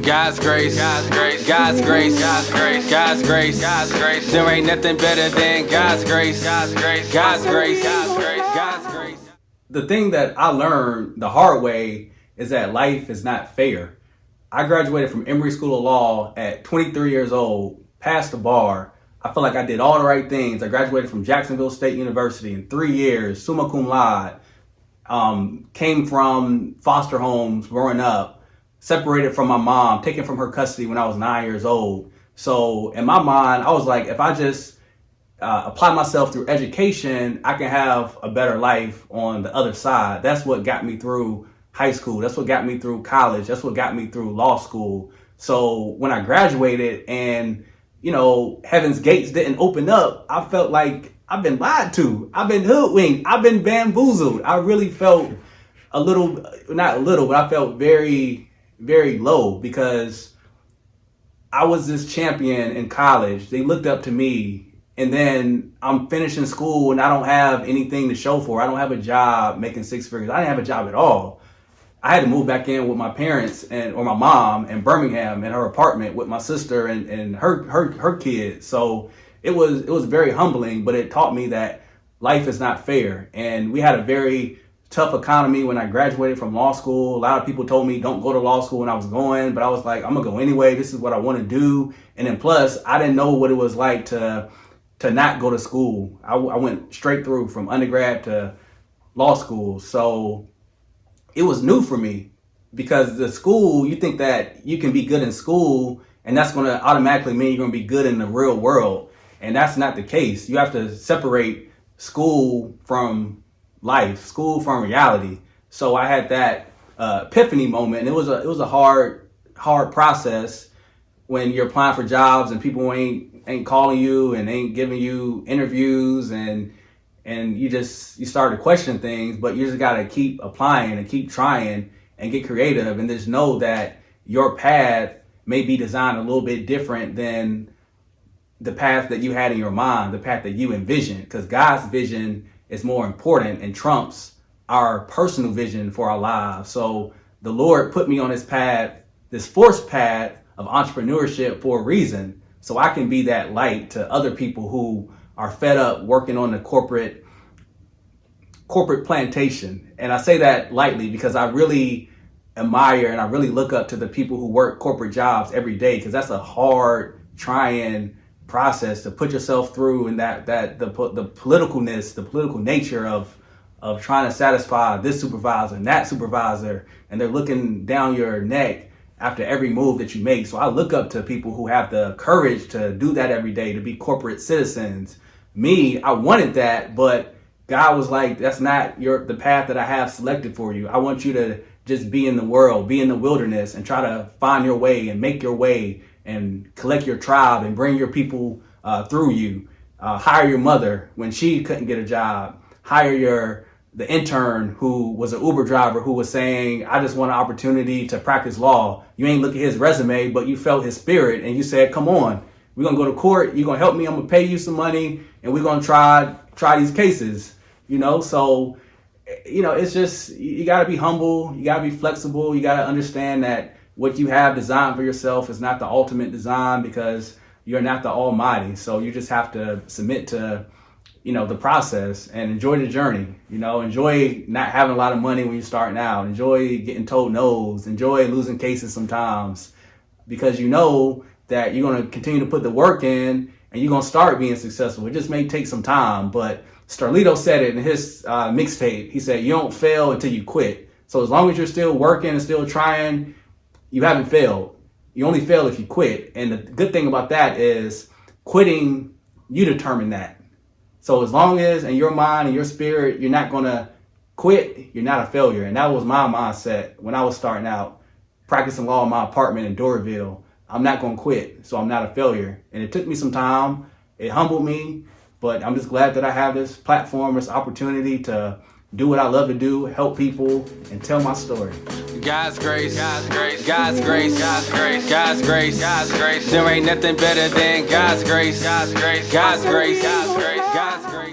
God's grace, God's grace, God's grace, God's grace, God's grace, God's grace. There ain't nothing better than God's grace, God's grace, God's grace, God's grace, God's grace. The thing that I learned the hard way is that life is not fair. I graduated from Emory School of Law at 23 years old, passed the bar. I feel like I did all the right things. I graduated from Jacksonville State University in 3 years, summa cum laude. Came from foster homes growing up, separated from my mom, taken from her custody when I was 9 years old. So in my mind, I was like, if I just apply myself through education, I can have a better life on the other side. That's what got me through high school. That's what got me through college. That's what got me through law school. So when I graduated and, heaven's gates didn't open up, I felt like I've been lied to. I've been hoodwinked. I've been bamboozled. I really felt not a little, but I felt very, very low because I was this champion in college. They looked up to me. And then I'm finishing school and I don't have anything to show for. I don't have a job making six figures. I didn't have a job at all. I had to move back in with my parents or my mom in Birmingham in her apartment with my sister and her kids. So it was very humbling, but it taught me that life is not fair. And we had a very tough economy when I graduated from law school. A lot of people told me don't go to law school when I was going, but I was like, I'm gonna go anyway. This is what I want to do. And then plus, I didn't know what it was like to not go to school. I went straight through from undergrad to law school. So it was new for me because the school, you think that you can be good in school and that's going to automatically mean you're going to be good in the real world. And that's not the case. You have to separate school from life, school from reality. So I had that epiphany moment, and it was a hard process when you're applying for jobs and people ain't calling you and ain't giving you interviews and you start to question things, but you just got to keep applying and keep trying and get creative and just know that your path may be designed a little bit different than the path that you had in your mind, the path that you envisioned, because God's vision is more important and trumps our personal vision for our lives. So the Lord put me on this path, this forced path of entrepreneurship for a reason, so I can be that light to other people who are fed up working on the corporate plantation. And I say that lightly because I really admire and I really look up to the people who work corporate jobs every day, because that's a hard, trying process to put yourself through, and that the politicalness, the political nature of trying to satisfy this supervisor and that supervisor, and they're looking down your neck after every move that you make. So I look up to people who have the courage to do that every day, to be corporate citizens. Me, I wanted that, but God was like, that's not the path that I have selected for you. I want you to just be in the world, be in the wilderness, and try to find your way and make your way and collect your tribe and bring your people through you. Hire your mother when she couldn't get a job. Hire the intern who was an Uber driver who was saying, I just want an opportunity to practice law. You ain't look at his resume, but you felt his spirit and you said, come on, we're going to go to court. You're going to help me. I'm going to pay you some money and we're going to try these cases, So, it's just, you got to be humble. You got to be flexible. You got to understand that what you have designed for yourself is not the ultimate design, because you're not the almighty. So you just have to submit to the process and enjoy the journey. Enjoy not having a lot of money when you're starting out. Enjoy getting told no's. Enjoy losing cases sometimes, because that you're going to continue to put the work in and you're going to start being successful. It just may take some time, but Starlito said it in his mixtape. He said, you don't fail until you quit. So as long as you're still working and still trying, you haven't failed. You only fail if you quit. And the good thing about that is quitting, you determine that. So as long as in your mind and your spirit, you're not going to quit, you're not a failure. And that was my mindset when I was starting out, practicing law in my apartment in Doraville. I'm not going to quit, so I'm not a failure. And it took me some time. It humbled me, but I'm just glad that I have this platform, this opportunity to do what I love to do, help people, and tell my story. God's grace, God's grace, God's grace, God's grace, God's grace, God's grace. There ain't nothing better than God's grace, God's grace, God's grace, God's grace, God's grace.